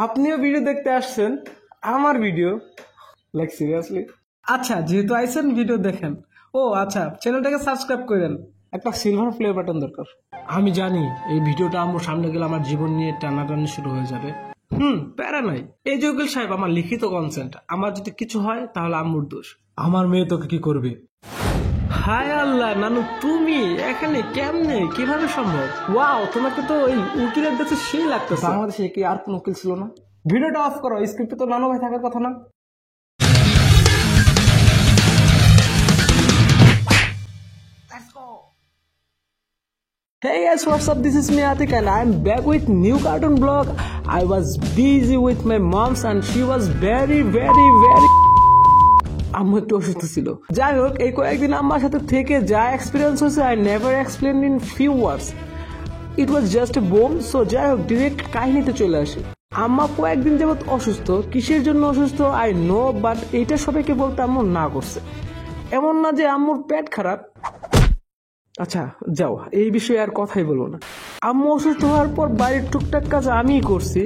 আপনিও ভিডিও দেখতে আসছেন আমার ভিডিও, লাইক সিরিয়াসলি? আচ্ছা, যেহেতু আইছেন ভিডিও দেখেন। ও আচ্ছা, চ্যানেলটাকে সাবস্ক্রাইব করেন। একটা সিলভার প্লে বাটন দরকার। আমি জানি এই ভিডিওটা আম্মুর সামনে গেলে আমার জীবন নিয়ে টানাটানি শুরু হয়ে যাবে। প্যারা নাই। এই যে উকিল সাহেব, আমার লিখিত কনসেন্ট। আমার যদি কিছু হয় তাহলে আম্মুর দোষ। আমার মেয়ে তোকে কি করবে? হায় আল্লাহ, নানু তুমি এখানে কেমনে, কিভাবে সম্ভব? ওয়াও, তোমাকে তো ওই উকিলের কাছে সেই লাগতেছে। বাংলাদেশে কি আর কোন উকিল ছিল না? ভিডিওটা অফ করো, স্ক্রিপ্টে তো নানু ভাই থাকার কথা না। Hey guys, what's up? This is me Atik and I'm back with new cartoon vlog. I was busy with my moms and she was very আম্মু একটু অসুস্থ ছিল। যাই হোক, এই কয়েকদিন আম্মার সাথে থেকে যা এক্সপিরিয়েন্স হয়েছে I never explain in few words. It was just a bomb. So যাই হোক, ডিরেক্ট কাহিনীতে চলে আসে। আম্মা কয়েকদিন যাবত অসুস্থ। কিসের জন্য অসুস্থ আই নো, বাট এইটা সবাইকে বলতে আম্মু না করছে। এমন না যে আম্মুর পেট খারাপ। আচ্ছা যাও, এই বিষয়ে আর কথাই বলবো না। আম্মু অসুস্থ হওয়ার পর বাড়ির টুকটাক কাজ আমিই করছি।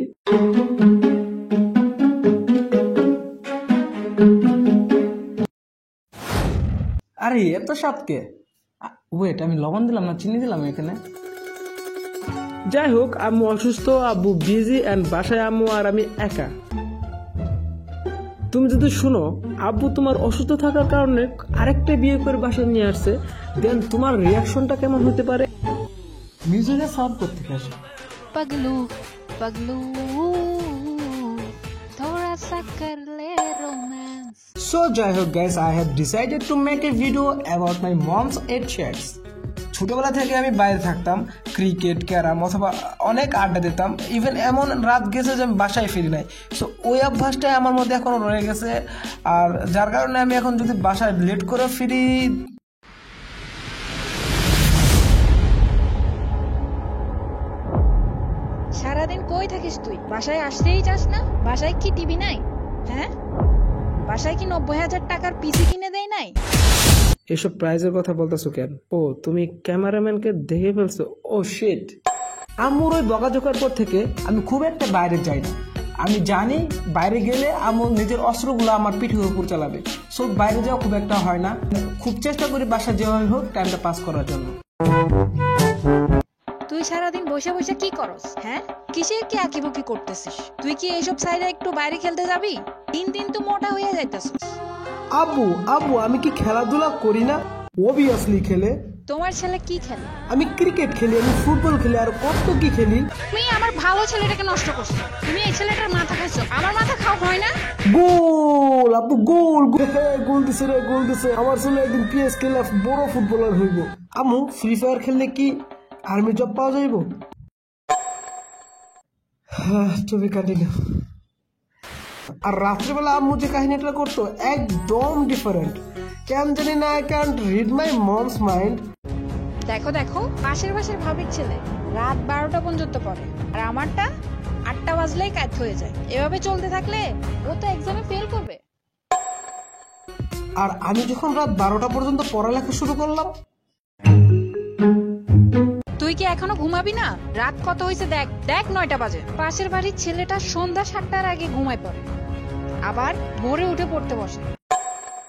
আরে এত সাপকে, ওয়েট, আমি লবণ দিলাম না চিনি দিলাম এখানে? যাই হোক, আম্মু অসুস্থ, আব্বু বিজি এন্ড বাসায় আম্মু আর আমি একা। তুমি যদি শুনো আব্বু তোমার অসুস্থ থাকার কারণে আরেকটা বিয়ে করে বাসায় নিয়ে আসছে, দেন তোমার রিয়াকশনটা কেমন হতে পারে? মিউজিকের সাউন্ড করতে আসে पगलू पगलू थोड़ा सा कर ले रोमांस। So যাই হোক guys, I have decided to make a video about my mom's 8 chats. ছোটবেলা থেকে আমি বাইরে থাকতাম, ক্রিকেট, ক্যারাম অথবা অনেক আড্ডা দিতাম। ইভেন এমন রাত গেছে যে আমি বাসায় ফিরি নাই। সো ওই অভ্যাসটাই আমার মধ্যে এখনো রয়ে গেছে, আর যার কারণে আমি এখন যদি বাসায় লেট করে ফিরি। সারাদিন কই থাকিস তুই? বাসায় আসতেই চাস না? বাসায় কি টিভি নাই? হ্যাঁ, বাসায় কি 90,000 টাকার পিসি কিনে দেয় নাই? এসব প্রাইজের কথা বলতেছো কেন? ও, তুমি ক্যামেরাম্যানকে দেখে ফেলছো? ও শিট। আম্মুর ওই বকাঝকার পর থেকে আমি খুব একটা বাইরে যাই না। আমি জানি বাইরে গেলে আম্মু নিজের অস্ত্রগুলো আমার পিঠের উপর চালাবে। সো বাইরে যাওয়া খুব একটা হয় না। খুব চেষ্টা করি বাসায় যেভাবে হোক টাইমটা পাস করার জন্য। তুই সারাদিন বসে বসে কি করস? হ্যাঁ, কিসের কি আঁকিবুকি করতেছিস? তুই কি এইসব সাইডে একটু বাইরে খেলতে যাবি? দিন দিন তো মোটা হয়ে যাইতেছিস। আব্বু আব্বু আমি কি খেলাধুলা করি না? অবভিয়াসলি খেলে। তোমার ছেলে কি খেলে? আমি ক্রিকেট খেলি, আমি ফুটবল খেলি, আর কত কি খেলি। তুমি আমার ভালো ছেলেটাকে নষ্ট করছো। তুমি এই ছেলেটার মাথা খাইছো, আমার মাথা খাও হয় না? গোল আব্বু, গোল গোল দিছে রে, গোল দিছে। আমার ছেলে একদিন পিএস খেলে বড় ফুটবলার হইব। আম্মু, ফ্রি ফায়ার খেললে কি আর্মি জব পাওয়া যাইব? তুমি কন্টিনিউ। আর রাত্রিবেলা আম্মু যে কাহিনীটা করতো একদম ডিফারেন্ট। কেন জানি না, I can't read my moms mind. দেখো দেখো, পাশের বাসার ভাবির ছেলে রাত 12টা পর্যন্ত পড়ে, আর আমারটা 8টা বাজলেই কাজ হয়ে যায়। এভাবে চলতে থাকলে ও তো এক্সামে ফেল করবে। আর আমি যখন রাত 12টা পর্যন্ত পড়ালেখা শুরু করলাম। তুই কি এখনো ঘুমাবি না? রাত কত হয়েছে দেখ দেখ, 9টা বাজে। পাশের বাড়ির ছেলেটা সন্ধ্যা 7টার আগে ঘুমায় পড়ে, আবার ভোরে উঠে পড়তে বসে।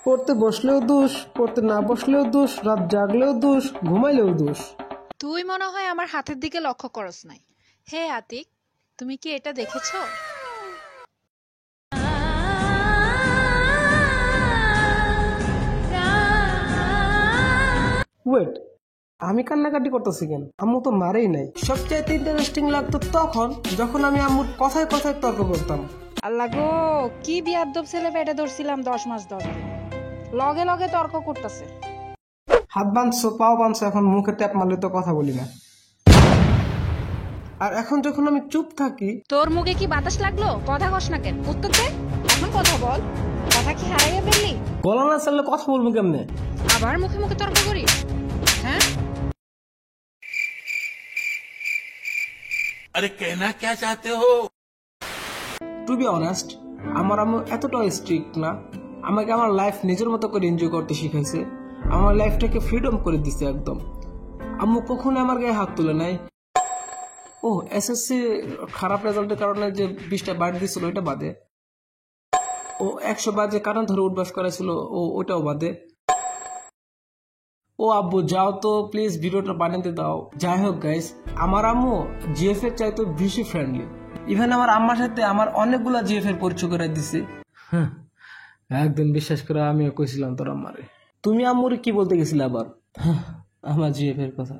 পড়তে বসলেও দোষ, পড়তে না বসলেও দোষ, রাত জাগলেও দোষ, ঘুমাইলেও দোষ। তুই মনে হয় আমার হাতের দিকে লক্ষ্য করস নাই। হে আতিক, তুমি কি এটা দেখেছো? ওয়েট, আমি কান্নাকাটি করতেছি কেন? আম্মু তো মারেই নাই। সবচেয়ে ইন্টারেস্টিং লাগতো তখন যখন আমি আম্মুর কথায় কথায় তর্ক করতাম। আল্লাহ গো, কি বিয়াদ্দব ছেলে পেটে ধরছিলাম 10 মাস 10 দিন, লগে লগে তর্ক করতেছে। হাত বাঁধছো, পাও বাঁধছো, এখন মুখে ট্যাপ মারলে তো কথা বলি না। আর এখন যখন আমি চুপ থাকি। তোর মুখে কি বাতাস লাগলো? কথা কস না কেন? উত্তর দে, এখন কথা বল। কথা কি হারাইয়া ফেললি? গলা না চাললে কথা বলবো কেমনে? আবার মুখে মুখে তর্ক করিস? হ্যাঁ, अरे कहना क्या चाहते हो? টু বি অনেস্ট, আমার আম্মু এতটাও স্ট্রিক্ট না। আমাকে আমার লাইফ নিজের মতো করে এনজয় করতে শিখাইছে। আমার লাইফটাকে ফ্রিডম করে দিছে একদম। আম্মু কখনো আমার গায়ে হাত তুলে নাই। ও এসএসসি খারাপ রেজাল্টের কারণে যে 20টা বাদ দিয়েছিল ওইটা বাদে, ও 100 বার যে কারণ ধরে উঠবাস করেছিল ওটাও বাদে। ও আব্বু যাও তো প্লিজ ভিডিওটা বানাতে দাও। যাই হোক গাইস, আমার আম্মু জিএফ এর চাইতে বেশি ফ্রেন্ডলি। ইভেন আমার আম্মার সাথে আমার অনেকগুলা জিএফ এর পরিচয় করে দিছে। একদিন বিশ্বাস করে আমিও কইছিলাম তোর আম্মারে। তুমি আম্মুরে কি বলতে গেছিলে আবার? আমার জিএফ এর কথা।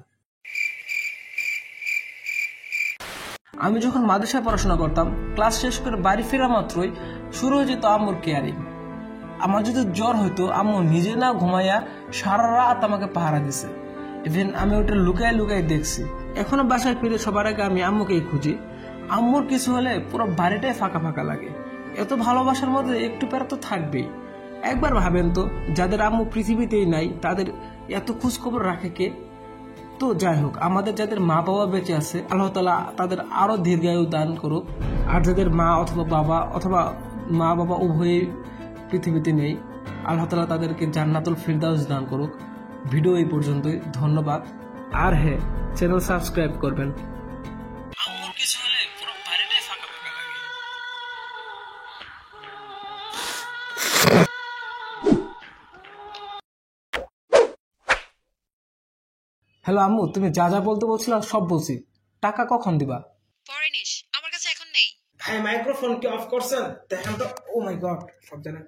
আমি যখন মাদ্রাসায় পড়াশোনা করতাম, ক্লাস শেষ করে বাড়ি ফেরা মাত্রই শুরু হয়ে যেত আম্মুর কেয়ারিং। আমার যদি জ্বর হইতো আম্মু নিজে না ঘুমাইয়া সারা রাত আমাকে পাহারা দিছে। ইভেন আমি ওটা লুকায় লুকায় দেখছি। এখনো বাসায় ফিরে সবার আগে আমি আম্মুকেই খুঁজি। আম্মুর কিছু হলে পুরো বাড়িটাই ফাঁকা ফাঁকা লাগে। এত ভালোবাসার মধ্যে একটু প্যারা তো থাকবেই। একবার ভাবেন তো, যাদের আম্মু পৃথিবীতেই নাই তাদের এত খোঁজ খবর রাখে কে? তো যাই হোক, আমাদের যাদের মা বাবা বেঁচে আছে আল্লাহ তাআলা তাদের আরো দীর্ঘায়ু দান করুক। আর যাদের মা অথবা বাবা অথবা মা বাবা উভয়ই পৃথিবীতে নেই, আল্লাহ তাআলা তাদেরকে জান্নাতুল ফিরদাউস দান করুক। ভিডিও এই পর্যন্তই, ধন্যবাদ। আর হ্যাঁ, চ্যানেল সাবস্ক্রাইব করবেন। আম্মুর কিছু হলে পুরো বাড়িটাই ফাঁকা ফাঁকা লাগে। হ্যালো আম্মু, তুমি যা যা বলতে বলছিলা সব বলছি। টাকা কখন দিবা? পরে নিস, আমার কাছে এখন নেই। হ্যাঁ, মাইক্রোফোন কি অফ করছেন? দেখেন তো। ও মাই গড, সব জানেন।